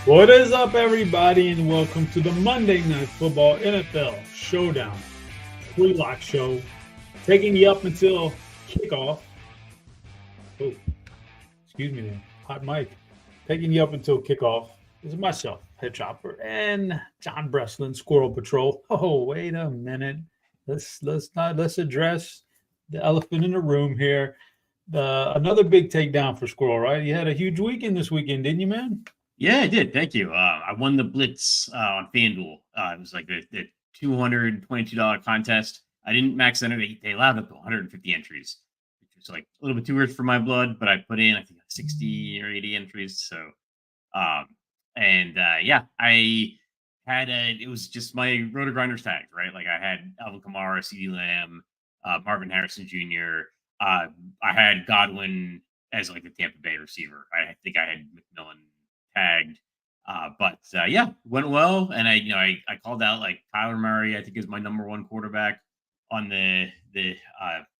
What is up, everybody, and welcome to the Monday Night Football NFL Showdown pre-lock show, taking you up until kickoff. Oh, excuse me there, hot mic. Taking you up until kickoff is myself, HeadChopper, and John Breslin, SquirrelPatrol. Oh, wait a minute. Let's address the elephant in the room here. Another big takedown for Squirrel, right? You had a huge weekend this weekend, didn't you, man? Yeah, I did. Thank you. I won the Blitz on FanDuel. It was like the $222 contest. I didn't max enter. They allowed up to 150 entries, which was like a little bit too rich for my blood, but I put in, I think, 60 or 80 entries. So, yeah, I had it was just my RotoGrinders tags, right? Like I had Alvin Kamara, CeeDee Lamb, Marvin Harrison Jr. I had Godwin as like the Tampa Bay receiver. I think I had McMillan tagged, yeah, went well. And I called out like Kyler Murray, I think, is my number one quarterback on the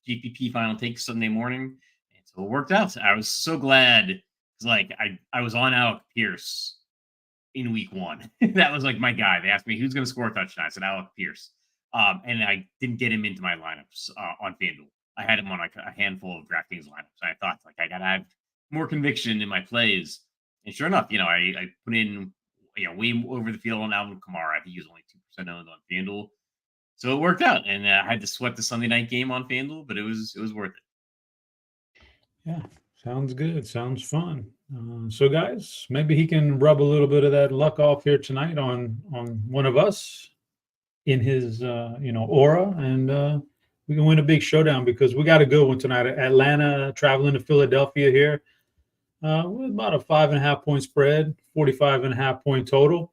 GPP final take Sunday morning, and so it worked out. I was so glad because like I was on Alec Pierce in week one. That was like my guy. They asked me who's going to score a touchdown. I said Alec Pierce, and I didn't get him into my lineups on FanDuel. I had him on like a handful of DraftKings lineups. I thought like I gotta have more conviction in my plays. And sure enough, I put in, way over the field on Alvin Kamara. I think he was only 2% owned on FanDuel. So it worked out. And I had to sweat the Sunday night game on FanDuel, but it was worth it. Yeah, sounds good. Sounds fun. So, guys, maybe he can rub a little bit of that luck off here tonight on one of us in his, aura. And we can win a big showdown because we got a good one tonight. Atlanta traveling to Philadelphia here. With about a 5.5 point spread, 45.5 point total.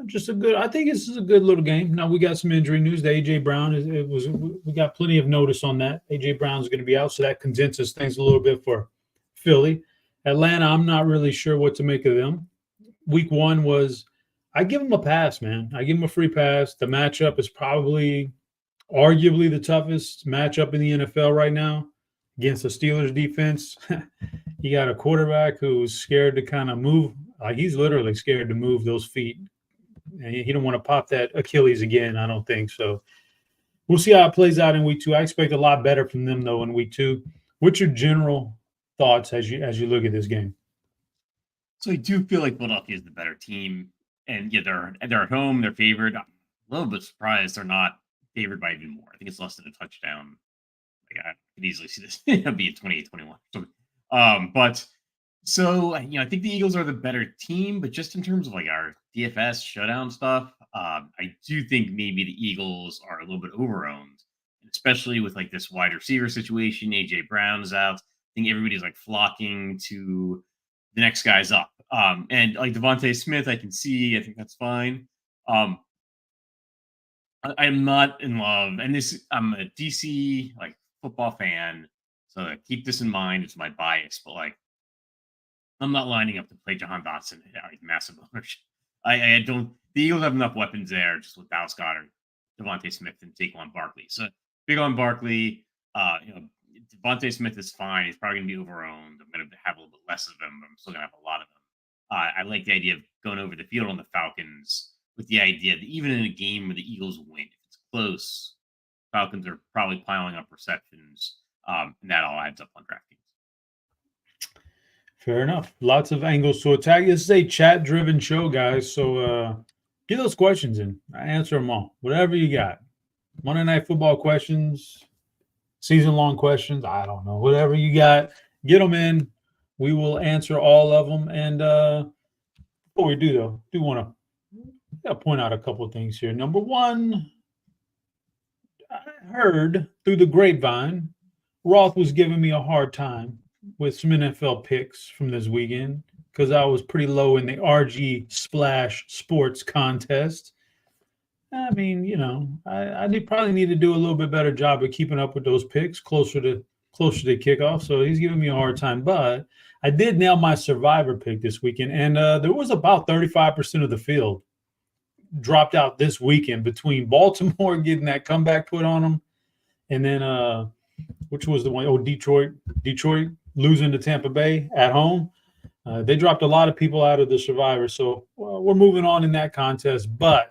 Just I think this is a good little game. Now we got some injury news. The AJ Brown we got plenty of notice on that. AJ Brown is going to be out, so that condenses things a little bit for Philly. Atlanta, I'm not really sure what to make of them. Week one I give them a pass, man. I give them a free pass. The matchup is probably arguably the toughest matchup in the NFL right now against the Steelers defense. You got a quarterback who's scared to kind of move. Like he's literally scared to move those feet. And he don't want to pop that Achilles again, I don't think. So we'll see how it plays out in week two. I expect a lot better from them, though, in week two. What's your general thoughts as you look at this game? So I do feel like Philadelphia is the better team. And yeah, they're at home, they're favored. I'm a little bit surprised they're not favored by even more. I think it's less than a touchdown. Like, I could easily see this be a 28-21. So I think the Eagles are the better team, but just in terms of like our DFS showdown stuff, I do think maybe the Eagles are a little bit overowned, especially with like this wide receiver situation. AJ Brown's out. I think everybody's like flocking to the next guys up. And like Devontae Smith, I can see. I think that's fine. I'm not in love, and I'm a DC like football fan, so keep this in mind. It's my bias, but like I'm not lining up to play Jahan Dotson at like massive ownership. I don't. The Eagles have enough weapons there, just with Dallas Goedert, Devontae Smith, and Saquon Barkley. So big on Barkley. Devontae Smith is fine. He's probably going to be overowned. I'm going to have a little bit less of him, but I'm still going to have a lot of them. I like the idea of going over the field on the Falcons with the idea that even in a game where the Eagles win, if it's close, Falcons are probably piling up receptions, and that all adds up on DraftKings. Fair enough. Lots of angles to attack. This is a chat-driven show, guys, so get those questions in. I answer them all. Whatever you got. Monday Night Football questions, season-long questions, I don't know. Whatever you got, get them in. We will answer all of them. And before we do, though, do want to point out a couple of things here. Number one, I heard through the grapevine, Roth was giving me a hard time with some NFL picks from this weekend because I was pretty low in the RG Splash Sports contest. I mean, I probably need to do a little bit better job of keeping up with those picks closer to kickoff. So he's giving me a hard time, but I did nail my survivor pick this weekend, and there was about 35% of the field dropped out this weekend between Baltimore getting that comeback put on them, and then which was the one? Oh, Detroit losing to Tampa Bay at home. They dropped a lot of people out of the Survivor, so we're moving on in that contest. But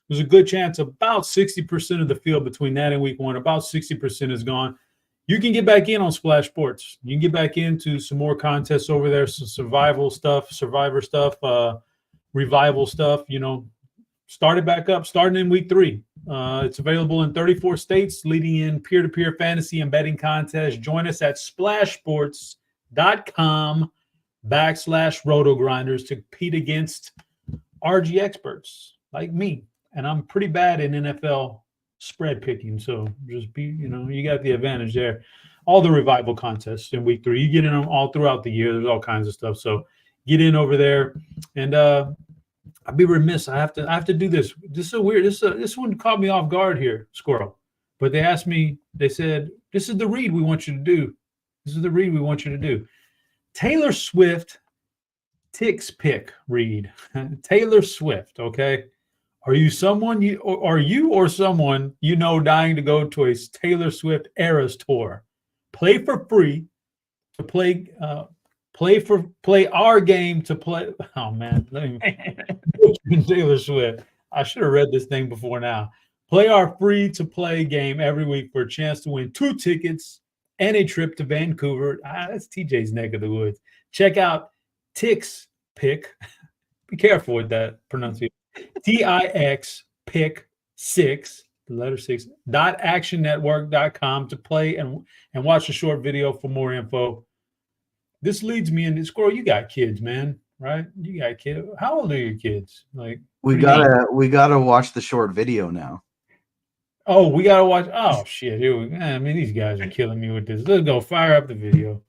there's a good chance about 60% of the field between that and week 1, about 60% is gone. You can get back in on Splash Sports. You can get back into some more contests over there, some survival stuff, survivor stuff, revival stuff. Start it back up, starting in week 3. It's available in 34 states, leading in peer-to-peer fantasy and betting contests. Join us at splashsports.com/RotoGrinders to compete against RG experts like me. And I'm pretty bad in NFL spread picking, so just you got the advantage there. All the revival contests in week 3, you get in them all throughout the year. There's all kinds of stuff, so get in over there. And I'd be remiss. I have to do this. This is weird. This one caught me off guard here, Squirrel. But they asked me. They said, "This is the read we want you to do. This is the read we want you to do." Taylor Swift ticks pick read. Taylor Swift. Okay. Are you someone dying to go to a Taylor Swift Eras tour? Play for free to play our game to play. Oh man, Taylor Swift. I should have read this thing before now. Play our free to play game every week for a chance to win 2 tickets and a trip to Vancouver. That's TJ's neck of the woods. Check out Tix Pick. Be careful with that pronunciation. TIX pick 6, the letter 6, .actionnetwork.com to play and watch a short video for more info. This leads me into Squirrel. You got kids, man, right? You got kids. How old are your kids? Like we gotta watch the short video now. Oh, we gotta watch. Oh shit! Here we. I mean, these guys are killing me with this. Let's go. Fire up the video.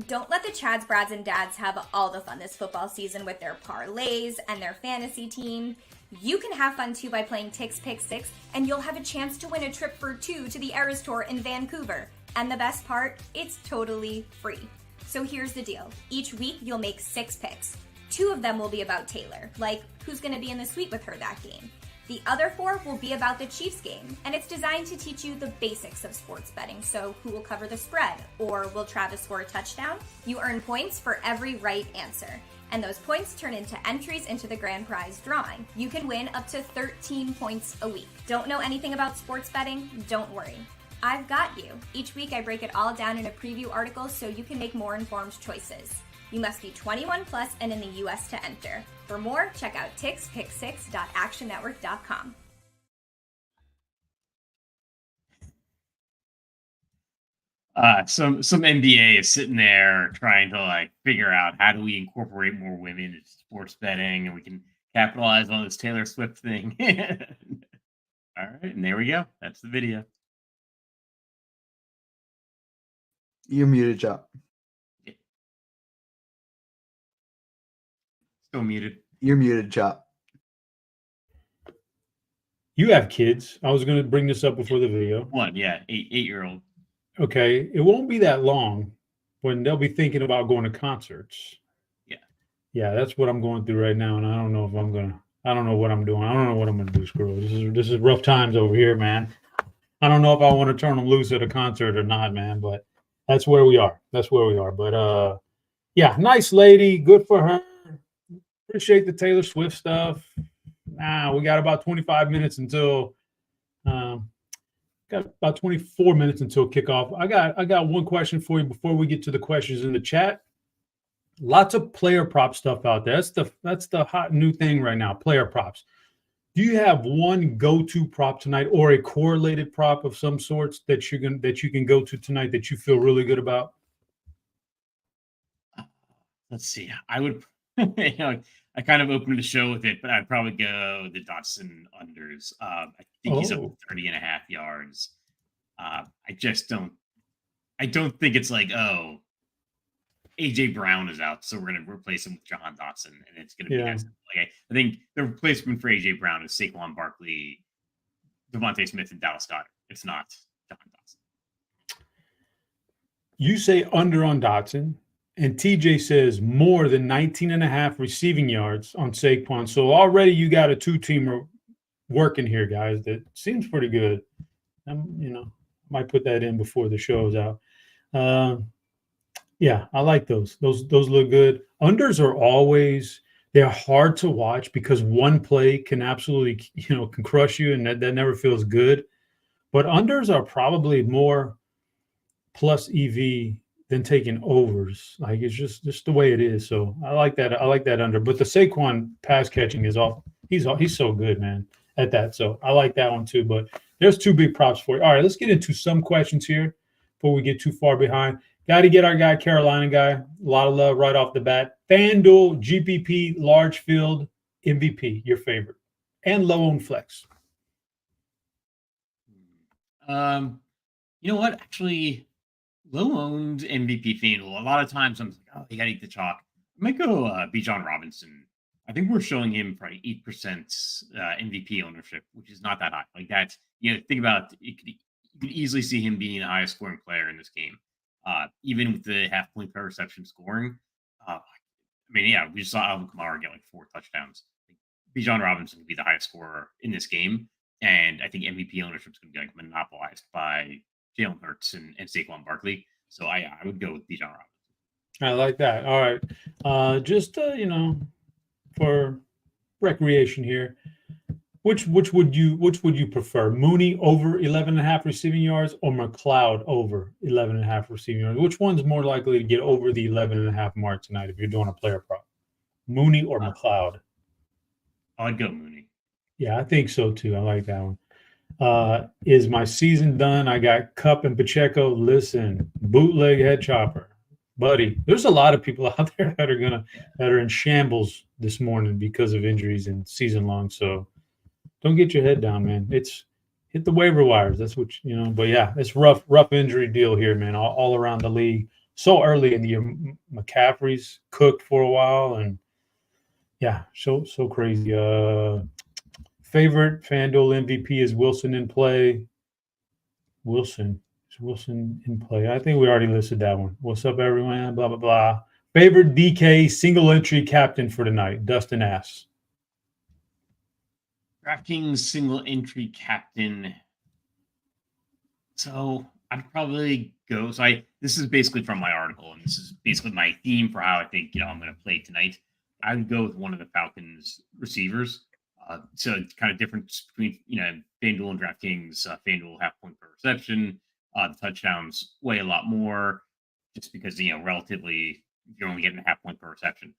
Don't let the Chads, Brads, and Dads have all the fun this football season with their parlays and their fantasy team. You can have fun too by playing Tix Pick 6, and you'll have a chance to win a trip for 2 to the Eras Tour in Vancouver. And the best part, it's totally free. So here's the deal. Each week, you'll make 6 picks. 2 of them will be about Taylor, like who's going to be in the suite with her that game. The other 4 will be about the Chiefs game, and it's designed to teach you the basics of sports betting. So who will cover the spread? Or will Travis score a touchdown? You earn points for every right answer. And those points turn into entries into the grand prize drawing. You can win up to 13 points a week. Don't know anything about sports betting? Don't worry. I've got you. Each week I break it all down in a preview article so you can make more informed choices. You must be 21 plus and in the US to enter. For more, check out tixpick6.actionnetwork.com. Some NBA is sitting there trying to figure out how do we incorporate more women into sports betting and we can capitalize on this Taylor Swift thing. All right, and there we go. That's the video. You're muted, Chop. Yeah. Still muted. You're muted, Chop. You have kids. I was going to bring this up before the video. 1, yeah, 8-year-old. Okay, it won't be that long when they'll be thinking about going to concerts. Yeah, that's what I'm going through right now, and I don't know if I'm gonna. I don't know what I'm doing. I don't know what I'm gonna do, Squirrel. This is rough times over here, man. I don't know if I want to turn them loose at a concert or not, man. But that's where we are. But yeah, nice lady, good for her. Appreciate the Taylor Swift stuff. We got about 25 minutes until. Got about 24 minutes until kickoff. I got one question for you before we get to the questions in the chat. Lots of player prop stuff out there. That's the hot new thing right now, player props. Do you have one go-to prop tonight or a correlated prop of some sorts that you can go to tonight that you feel really good about? Let's see. I would I kind of opened the show with it, but I'd probably go the Dotson unders. I think he's up 30.5 yards. I don't think it's AJ Brown is out, so we're going to replace him with Jahan Dotson, and it's going to be nice. I think the replacement for AJ Brown is Saquon Barkley, Devontae Smith, and Dallas Goedert. It's not Jahan Dotson. You say under on Dotson. And TJ says more than 19.5 receiving yards on Saquon. So already you got a 2-teamer working here, guys. That seems pretty good. Might put that in before the show's out. Yeah, I like those. Those look good. Unders are always they're hard to watch because one play can absolutely can crush you, and that never feels good. But unders are probably more plus EV than taking overs. Like it's just the way it is. So I like that. I like that under. But the Saquon pass catching is off. He's so good, man, at that. So I like that one too. But there's two big props for you. All right, let's get into some questions here before we get too far behind. Got to get our guy, Carolina guy. A lot of love right off the bat. FanDuel, GPP, large field, MVP, your favorite. And low owned flex. You know what? Actually, low owned MVP FanDuel. A lot of times I'm like, oh, you gotta eat the chalk. I might go Bijan Robinson. I think we're showing him probably 8% MVP ownership, which is not that high. Like that, think about it. You could easily see him being the highest scoring player in this game. Even with the half point per reception scoring. I mean, yeah, we just saw Alvin Kamara get like 4 touchdowns. Bijan Robinson would be the highest scorer in this game. And I think MVP ownership is going to be like monopolized by Jalen Hurts and Saquon Barkley. So I would go with Bijan Robinson. I like that. All right. Just for recreation here, which would you prefer? Mooney over 11.5 receiving yards or McLeod over 11.5 receiving yards? Which one's more likely to get over the 11.5 mark tonight if you're doing a player prop? Mooney or McLeod? I'd go Mooney. Yeah, I think so too. I like that one. Is my season done? I got Cup and Pacheco. Listen, bootleg HeadChopper, buddy. There's a lot of people out there that are in shambles this morning because of injuries and season long. So don't get your head down, man. It's hit the waiver wires. That's what But yeah, it's rough injury deal here, man. All around the league. So early in the year, McCaffrey's cooked for a while, and yeah, so crazy. Favorite FanDuel MVP is Wilson in play. Wilson in play. I think we already listed that one. What's up, everyone? Blah, blah, blah. Favorite DK single entry captain for tonight, Dustin asks. DraftKings single entry captain. So I'd probably go. So this is basically from my article, and this is basically my theme for how I think I'm going to play tonight. I would go with one of the Falcons receivers. So it's kind of difference between FanDuel and DraftKings. FanDuel half point per reception. The touchdowns weigh a lot more, just because relatively you're only getting a half point per reception.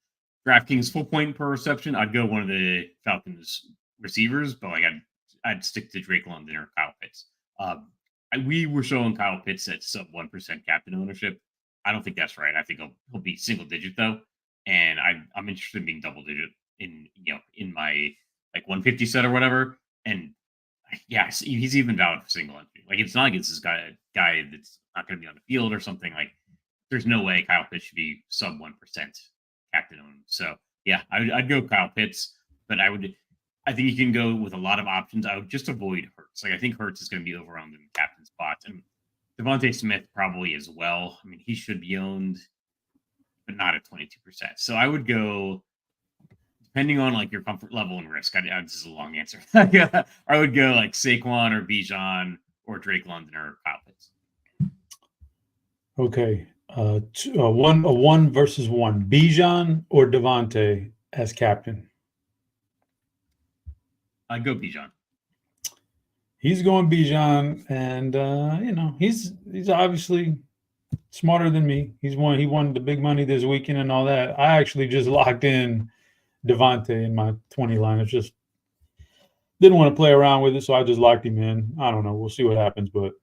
DraftKings full point per reception. I'd go one of the Falcons receivers, but I'd stick to Drake London or Kyle Pitts. We were showing Kyle Pitts at sub 1% captain ownership. I don't think that's right. I think he'll be single digit though, and I'm interested in being double digit in my 150 set or whatever. And yeah, he's even valid for single entry. Like it's not like it's this guy that's not going to be on the field or something. Like there's no way Kyle Pitts should be sub 1% captain owned. So yeah, I'd go Kyle Pitts, but I think you can go with a lot of options. I would just avoid Hurts. Like I think Hurts is going to be overowned in the captain spots, and Devontae Smith probably as well. I mean, he should be owned, but not at 22%. So I would go, depending on your comfort level and risk. This is a long answer. I would go Saquon or Bijan or Drake London or Kyle Pitts. Okay, a 1 versus 1. Bijan or Devontae as captain? I'd go Bijan. He's going Bijan, and he's obviously smarter than me. He won the big money this weekend and all that. I actually just locked in Devontae in my 20 line. It's just didn't want to play around with it, so I just locked him in. I don't know. We'll see what happens, but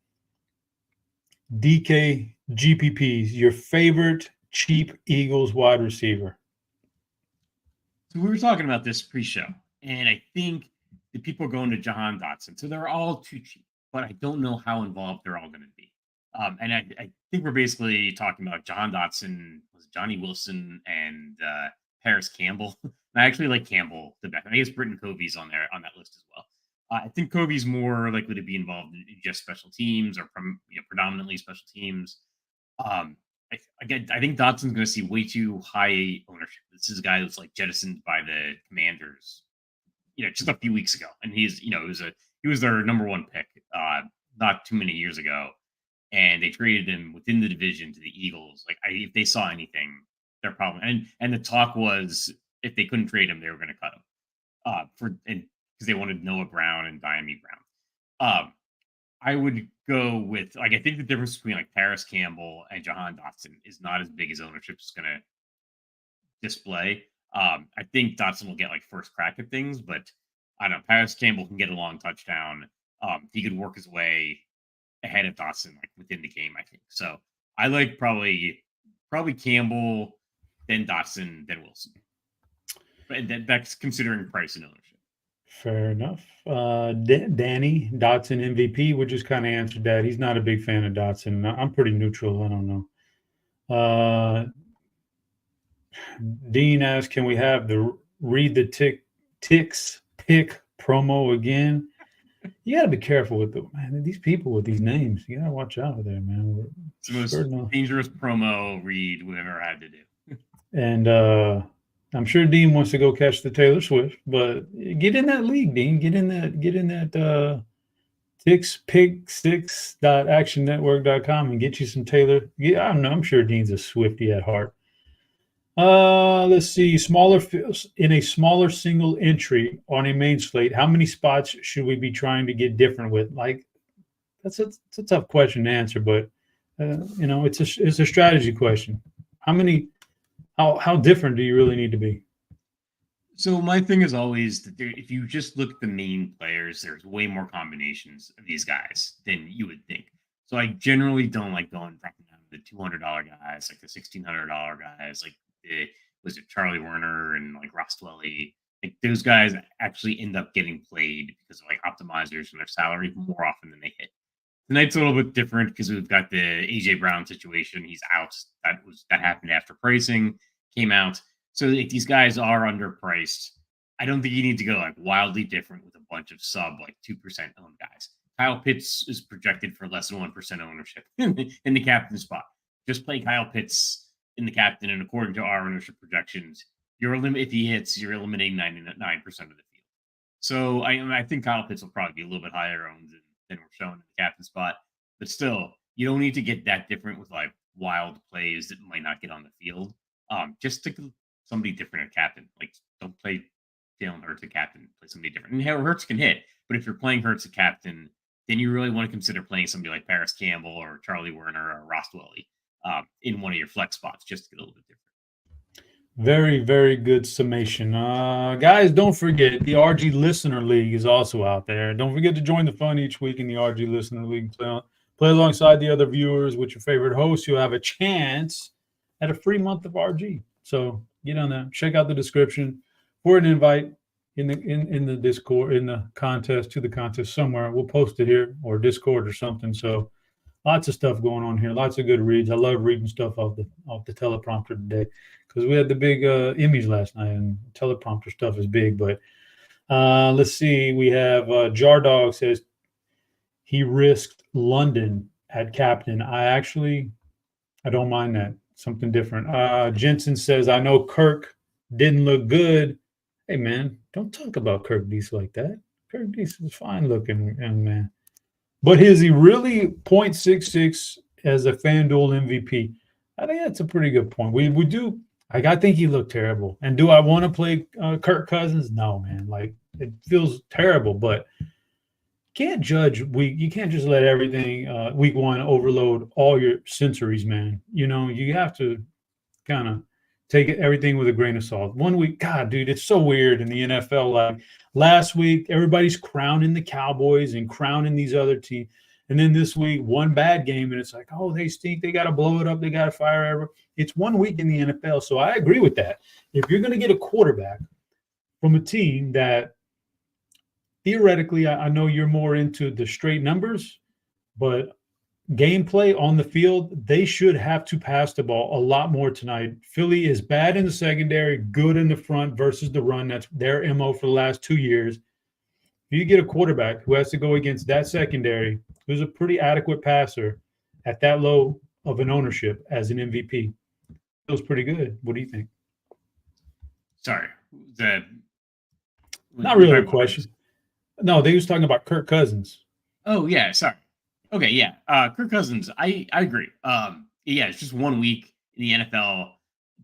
DK GPPs, your favorite cheap Eagles wide receiver. So we were talking about this pre-show, and I think the people are going to Jahan Dotson. So they're all too cheap, but I don't know how involved they're all going to be. And I think we're basically talking about Jahan Dotson, Johnny Wilson, and Paris Campbell. And I actually like Campbell the best. I guess Britton Covey's on that list as well. I think Covey's more likely to be involved in just special teams or predominantly special teams. I think Dotson's going to see way too high ownership. This is a guy that's jettisoned by the Commanders, just a few weeks ago, and he's he was their number one pick not too many years ago, and they traded him within the division to the Eagles. Like, if they saw anything, their problem. And the talk was if they couldn't trade him, they were going to cut him because they wanted Noah Brown and Diami Brown. I would go with, like, I think the difference between like Paris Campbell and Jahan Dotson is not as big as ownership is going to display. I think Dotson will get like first crack at things, but I don't know. Paris Campbell can get a long touchdown. He could work his way ahead of Dotson like within the game, I think. So I like probably Campbell, then Dotson, then Wilson. But that's considering price and ownership. Fair enough. Danny, Dotson MVP, we just kind of answered that. He's not a big fan of Dotson. I'm pretty neutral. I don't know. Dean asks, can we have the read the ticks pick promo again? You got to be careful with these people with these names. You got to watch out there, man. It's the most dangerous promo read we've ever had to do. And I'm sure Dean wants to go catch the Taylor Swift, but get in that league, Dean. Get in that tickspick6.actionnetwork.com and get you some Taylor. Yeah, I don't know. I'm sure Dean's a Swiftie at heart. Let's see. In a smaller single entry on a main slate, how many spots should we be trying to get different with? Like, it's a tough question to answer, but it's a strategy question. How different do you really need to be? So my thing is always that if you just look at the main players, there's way more combinations of these guys than you would think. So I generally don't like going back down to the $200 guys, like the $1,600 guys, like was it Charlie Werner and like Ross Dwelly. Like those guys actually end up getting played because of like optimizers and their salary more often than they hit. Tonight's a little bit different because we've got the AJ Brown situation. He's out. That happened after pricing came out. So if these guys are underpriced, I don't think you need to go like wildly different with a bunch of sub like 2% owned guys. Kyle Pitts is projected for less than 1% ownership in the captain spot. Just play Kyle Pitts in the captain, and according to our ownership projections, if he hits, you're eliminating 99% of the field. So I think Kyle Pitts will probably be a little bit higher owned than we're showing in the captain spot. But still, you don't need to get that different with like wild plays that might not get on the field. Just stick to somebody different at captain. Like, don't play Jalen Hurts at captain. Play somebody different. And Hurts can hit, but if you're playing Hurts at captain, then you really want to consider playing somebody like Paris Campbell or Charlie Werner or Ross Dwelly in one of your flex spots, just to get a little bit different. Very, very good summation. Guys, don't forget, the RG Listener League is also out there. Don't forget to join the fun each week in the RG Listener League. Play alongside the other viewers with your favorite hosts. You'll have a chance at a free month of RG. So get on that. Check out the description for an invite in the Discord, in the contest somewhere. We'll post it here or Discord or something. So lots of stuff going on here. Lots of good reads. I love reading stuff off the teleprompter today because we had the big Emmys last night, and teleprompter stuff is big. But let's see. We have Jar Dog says he risked London at captain. I don't mind that. Something different. Jensen says, I know Kirk didn't look good. Hey, man, don't talk about Kirk Deese like that. Kirk Deese is fine looking, young man. But is he really 0.66 as a FanDuel MVP? I think that's a pretty good point. We do. I think he looked terrible. And do I want to play Kirk Cousins? No, man. Like, it feels terrible, but can't judge you can't just let everything week one overload all your sensories, man. You have to kind of take everything with a grain of salt. 1 week, God, dude, it's so weird in the NFL. Like last week, everybody's crowning the Cowboys and crowning these other teams. And then this week, one bad game, and it's like, oh, they stink. They got to blow it up. They got to fire ever. It's 1 week in the NFL. So I agree with that. If you're going to get a quarterback from a team that theoretically, I know you're more into the straight numbers, but gameplay on the field, they should have to pass the ball a lot more tonight. Philly is bad in the secondary, good in the front versus the run. That's their MO for the last 2 years. If you get a quarterback who has to go against that secondary, who's a pretty adequate passer at that low of an ownership as an MVP, feels pretty good. What do you think? Sorry. Not really a question. No, they was talking about Kirk Cousins. Oh, yeah, sorry. Okay, yeah. Kirk Cousins, I agree. Yeah, it's just 1 week in the NFL.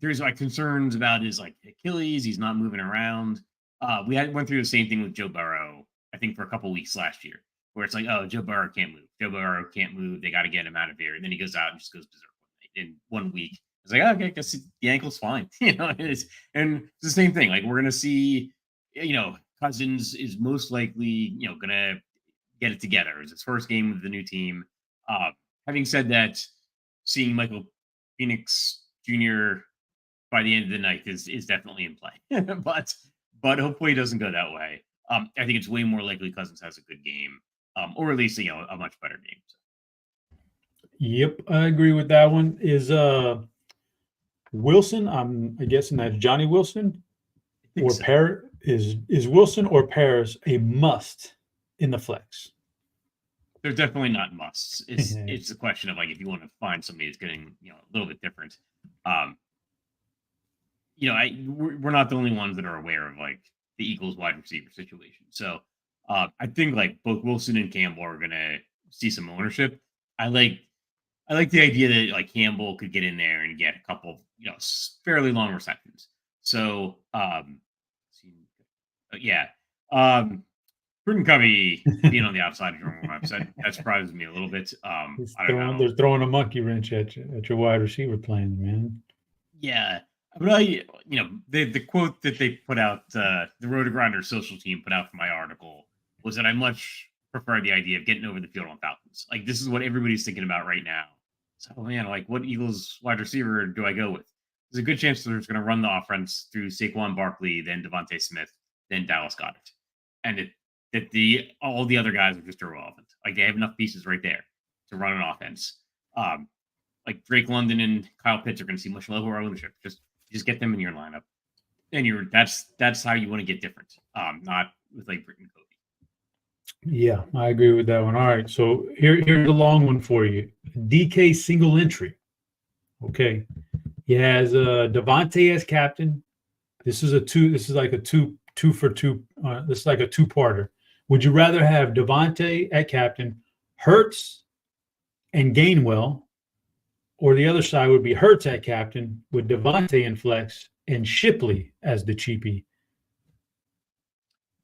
There's like concerns about his like Achilles. He's not moving around. Went through the same thing with Joe Burrow, I think, for a couple weeks last year, where it's like, oh, Joe Burrow can't move. Joe Burrow can't move. They got to get him out of here. And then he goes out and just goes berserk in 1 week. It's like, oh, okay, I guess the ankle's fine. And it's the same thing. Like we're gonna see, Cousins is most likely, gonna get it together. It's his first game with the new team. Having said that, seeing Michael Phoenix Jr. by the end of the night is definitely in play. but hopefully it doesn't go that way. I think it's way more likely Cousins has a good game, or at least a much better game. So. Yep, I agree with that one. Is Wilson? I'm guessing that's Johnny Wilson or So. Paris. Is Wilson or Paris a must in the flex? They're definitely not musts. It's a question of like if you want to find somebody that's getting a little bit different. We're not the only ones that are aware of like the Eagles wide receiver situation. So I think like both Wilson and Campbell are gonna see some ownership. I like the idea that like Campbell could get in there and get a couple fairly long receptions. So Britton Covey being on the outside of your website, that surprises me a little bit. They're throwing a monkey wrench at your wide receiver plans, man. Yeah. But the quote that they put out, the RotoGrinders social team put out for my article was that I much prefer the idea of getting over the field on Falcons. Like this is what everybody's thinking about right now. So man, like what Eagles wide receiver do I go with? There's a good chance they're just going to run the offense through Saquon Barkley, then Devontae Smith, then Dallas Goedert, and all the other guys are just irrelevant. Like they have enough pieces right there to run an offense. Like Drake London and Kyle Pitts are going to see much lower ownership. Just get them in your lineup, and that's how you want to get different. Not with like Britton Covey. Yeah, I agree with that one. All right, so here's a long one for you. DK single entry. Okay, he has Devontae as captain. This is like a two for two. This is like a two-parter. Would you rather have Devontae at captain, Hurts, and Gainwell, or the other side would be Hurts at captain with Devontae in flex and Shipley as the cheapie?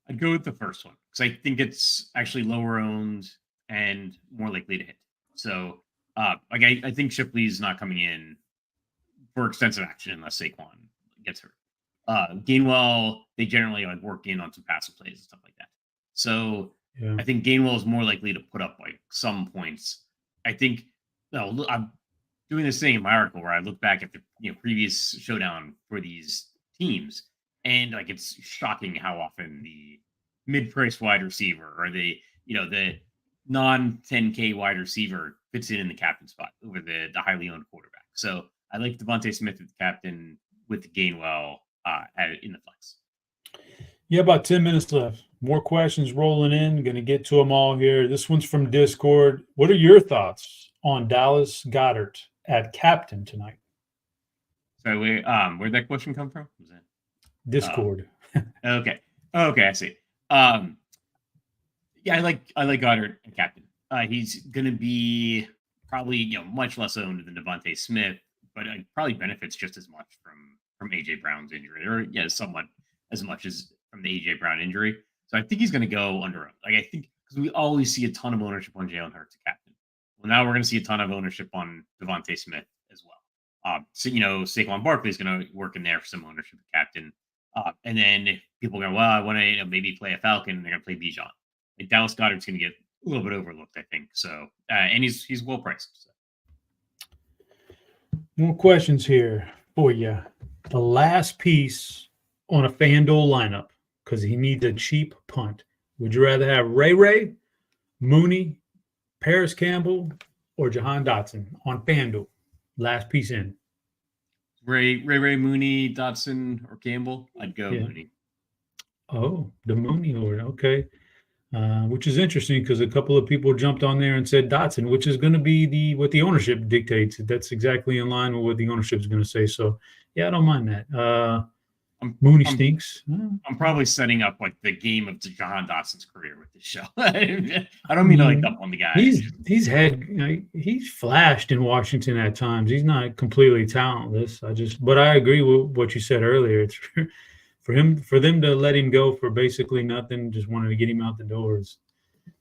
I'd go with the first one because I think it's actually lower owned and more likely to hit. So, I think Shipley's not coming in for extensive action unless Saquon gets hurt. Gainwell, they generally like work in on some passive plays and stuff like that. So yeah. I think Gainwell is more likely to put up like some points. I think I'm doing this thing in my article where I look back at the previous showdown for these teams, and like it's shocking how often the mid-price wide receiver or the non-10K wide receiver fits in the captain spot over the highly owned quarterback. So I like Devontae Smith as the captain with Gainwell in the flex. Yeah, about 10 minutes left. More questions rolling in. Going to get to them all here. This one's from Discord. What are your thoughts on Dallas Goedert at captain tonight? So where'd that question come from? Was that Discord? Okay, I see. Yeah, I like Goedert at captain. He's going to be probably much less owned than Devontae Smith, but probably benefits just as much from AJ Brown's injury, or somewhat as much as from the AJ Brown injury. So I think he's going to go under. Like I think because we always see a ton of ownership on Jalen Hurts at captain. Well, now we're going to see a ton of ownership on Devontae Smith as well. So Saquon Barkley is going to work in there for some ownership at captain. And then if people go, well, I want to maybe play a Falcon, they're going to play Bijan. Like Dallas Goedert's going to get a little bit overlooked, I think. So and he's well priced. So. More questions here for you. The last piece on a FanDuel lineup, because he needs a cheap punt. Would you rather have Ray, Mooney, Paris Campbell, or Jahan Dotson on FanDuel? Last piece in. Ray, Mooney, Dotson, or Campbell? I'd go Mooney. Oh, the Mooney order. Okay. Which is interesting because a couple of people jumped on there and said Dotson, which is going to be what the ownership dictates. That's exactly in line with what the ownership is going to say. So, yeah, I don't mind that. Mooney I'm- stinks. I'm probably setting up like the game of Jahan Dotson's career with this show. I don't mean to like up on the guy. He's flashed in Washington at times. He's not completely talentless. But I agree with what you said earlier. It's for them to let him go for basically nothing, just wanted to get him out the doors.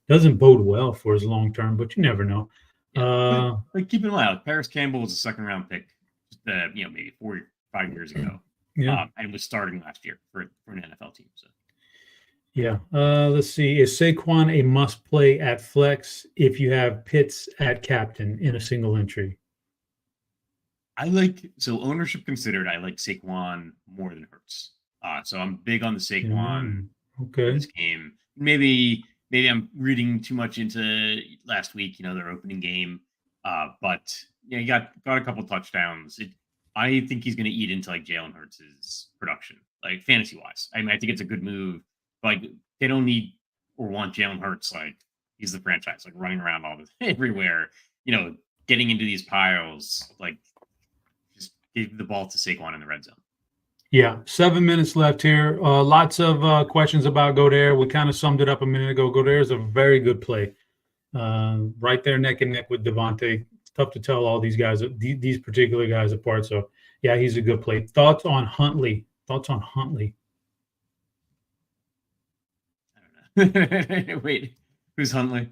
Doesn't bode well for his long term, but you never know. Like keep in mind, like, Paris Campbell was a 2nd round pick, maybe 4 or 5 years ago. Yeah. And was starting last year for an NFL team. So yeah. Let's see. Is Saquon a must play at flex if you have Pitts at captain in a single entry? Ownership considered, I like Saquon more than Hurts. So I'm big on the Saquon Okay. this game. Maybe I'm reading too much into last week, their opening game. But he got a couple touchdowns. I think he's going to eat into like Jalen Hurts' production, like fantasy wise. I mean, I think it's a good move. Like they don't need or want Jalen Hurts. Like he's the franchise, like running around everywhere, getting into these piles. Like just give the ball to Saquon in the red zone. Yeah, 7 minutes left here. Lots of questions about Goddard. We kind of summed it up a minute ago. Goddard is a very good play. Right there, neck and neck with Devontae. It's tough to tell all these guys, these particular guys apart. So, yeah, he's a good play. Thoughts on Huntley? I don't know. Wait, who's Huntley?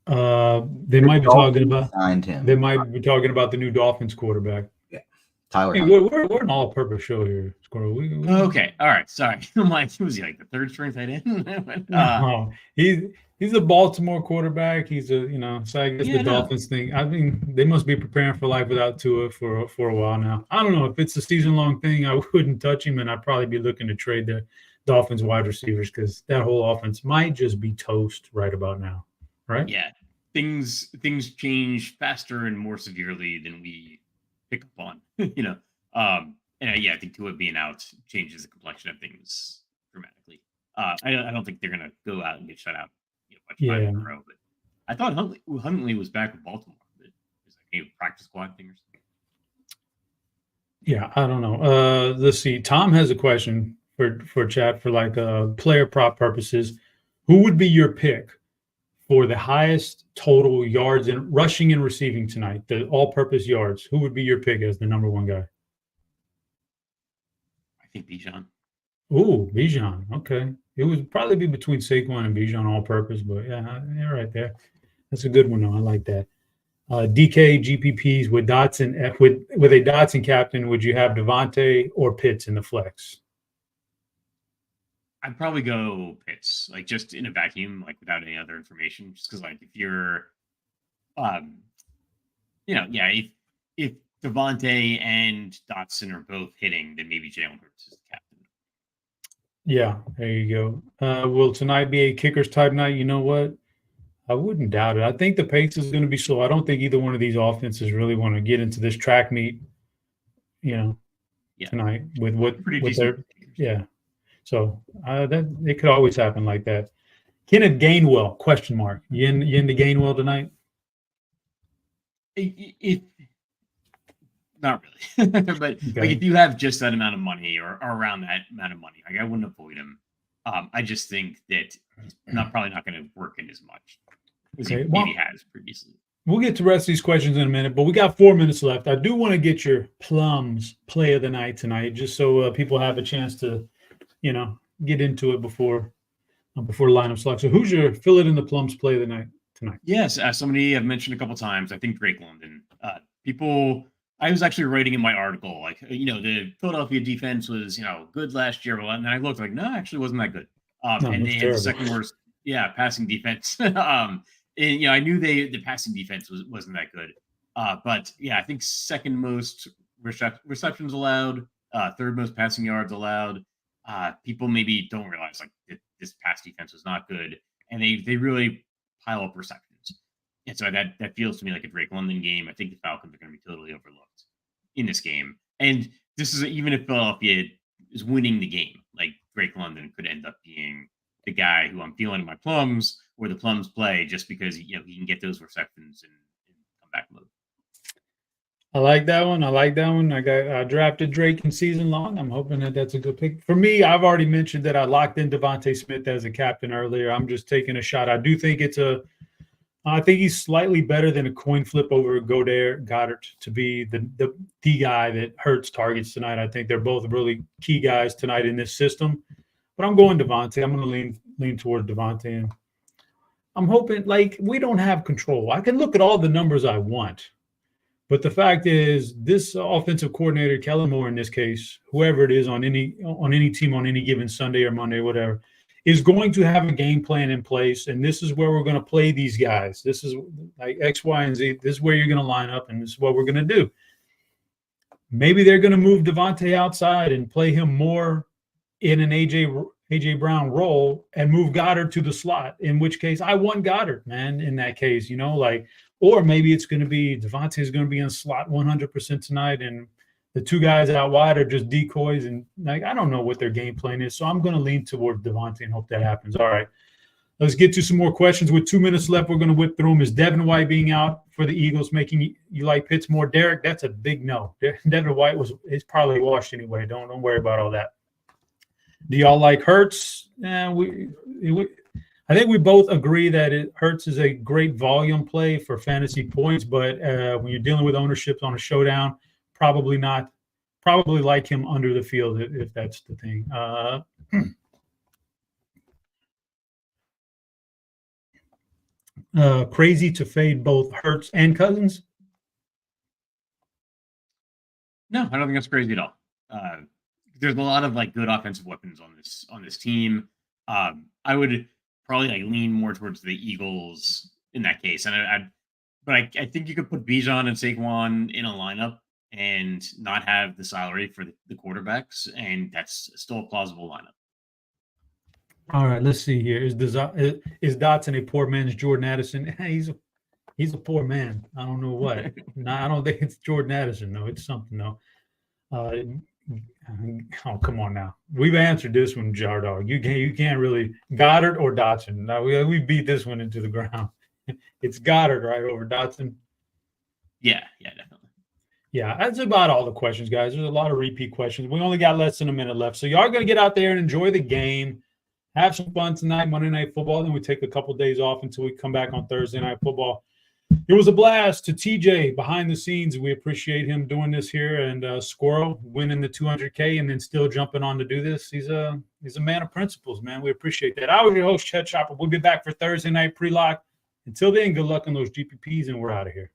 They might be talking about. Signed him. They might be talking about the new Dolphins quarterback. Tyler. Hey, we're an all-purpose show here, Squirrel. Okay, all right. Sorry, I'm like, was he like the 3rd string tight end? No, he's a Baltimore quarterback. He's so I guess the Dolphins thing. I mean, they must be preparing for life without Tua for a while now. I don't know if it's a season-long thing. I wouldn't touch him, and I'd probably be looking to trade the Dolphins wide receivers because that whole offense might just be toast right about now, right? Yeah, things change faster and more severely than we pick up on, I think Tua being out changes the complexion of things dramatically. I don't think they're gonna go out and get shut out, in a row. But I thought Huntley was back with Baltimore. It was like a practice squad thing or something. Yeah, I don't know. Let's see. Tom has a question for chat for like player prop purposes. Who would be your pick for the highest total yards in rushing and receiving tonight, the all-purpose yards? Who would be your pick as the number one guy? I think Bijan. Ooh, Bijan. Okay. It would probably be between Saquon and Bijan all-purpose, but yeah, right there. That's a good one, though. I like that. DK GPPs with Dotson with a Dotson captain, would you have Devontae or Pitts in the flex? I'd probably go Pitts, like just in a vacuum, like without any other information. Just because, like, if you're, if Devontae and Dotson are both hitting, then maybe Jalen Hurts is the captain. Yeah, there you go. Will tonight be a kickers type night? You know what? I wouldn't doubt it. I think the pace is going to be slow. I don't think either one of these offenses really want to get into this track meet, tonight with their So that it could always happen like that. Kenneth Gainwell, question mark. You into Gainwell tonight? If not really, but Okay. like if you have just that amount of money or around that amount of money, like I wouldn't avoid him. I just think that he's probably not going to work in as much as he maybe has previously. We'll get to the rest of these questions in a minute, but we got 4 minutes left. I do want to get your Plums play of the night tonight, just so people have a chance to get into it before lineup select. So who's your fill it in the Plums play of the night tonight? Yes, as somebody I've mentioned a couple times, I think Drake London. I was actually writing in my article, like, the Philadelphia defense was, good last year, and then I looked like, no, actually wasn't that good. And they had the second worst, passing defense. And I knew the passing defense wasn't that good. But I think second most receptions allowed, third most passing yards allowed. People maybe don't realize like this pass defense was not good, and they really pile up receptions. And so that feels to me like a Drake London game. I think the Falcons are going to be totally overlooked in this game. And this is even if Philadelphia is winning the game, like Drake London could end up being the guy who I'm feeling in my Plums or the Plums play just because he can get those receptions and come back mode. I like that one. I drafted Drake in season long. I'm hoping that that's a good pick. For me, I've already mentioned that I locked in Devontae Smith as a captain earlier. I'm just taking a shot. I do think I think he's slightly better than a coin flip over Goddard to be the guy that Hurts targets tonight. I think they're both really key guys tonight in this system. But I'm going Devontae. I'm going to lean toward Devontae. And I'm hoping, we don't have control. I can look at all the numbers I want. But the fact is, this offensive coordinator, Kellen Moore in this case, whoever it is on any team on any given Sunday or Monday, whatever, is going to have a game plan in place. And this is where we're going to play these guys. This is like X, Y, and Z. This is where you're going to line up, and this is what we're going to do. Maybe they're going to move Devontae outside and play him more in an A.J. Brown role and move Goddard to the slot, in which case I want Goddard, man, in that case, or maybe it's going to be Devontae is going to be in slot 100% tonight, and the two guys out wide are just decoys. And I don't know what their game plan is. So I'm going to lean toward Devontae and hope that happens. All right, let's get to some more questions. With 2 minutes left, we're going to whip through them. Is Devin White being out for the Eagles making you like Pitts more? Derek, that's a big no. Devin White is probably washed anyway. Don't worry about all that. Do y'all like Hurts? I think we both agree that Hurts is a great volume play for fantasy points, but when you're dealing with ownership on a showdown, probably not. Probably like him under the field if that's the thing. Crazy to fade both Hurts and Cousins? No, I don't think that's crazy at all. There's a lot of good offensive weapons on this team. I would probably lean more towards the Eagles in that case, but I think you could put Bijan and Saquon in a lineup and not have the salary for the quarterbacks, and that's still a plausible lineup. All right, let's see here. Is Dotson a poor man's Jordan Addison? He's a poor man. I don't know what. No, I don't think it's Jordan Addison. No, it's something. No. Oh, come on now. We've answered this one, Jardog. You can't really Goddard or Dotson. No, we beat this one into the ground. It's Goddard right over Dotson. Yeah, definitely. Yeah, that's about all the questions, guys. There's a lot of repeat questions. We only got less than a minute left, so y'all are gonna get out there and enjoy the game. Have some fun tonight, Monday Night Football. Then we take a couple days off until we come back on Thursday Night Football. It was a blast. To TJ behind the scenes, we appreciate him doing this here, and Squirrel winning the 200K and then still jumping on to do this. He's a man of principles, man. We appreciate that. I was your host, HeadChopper. We'll be back for Thursday night pre-lock. Until then, good luck on those GPPs, and we're out of here.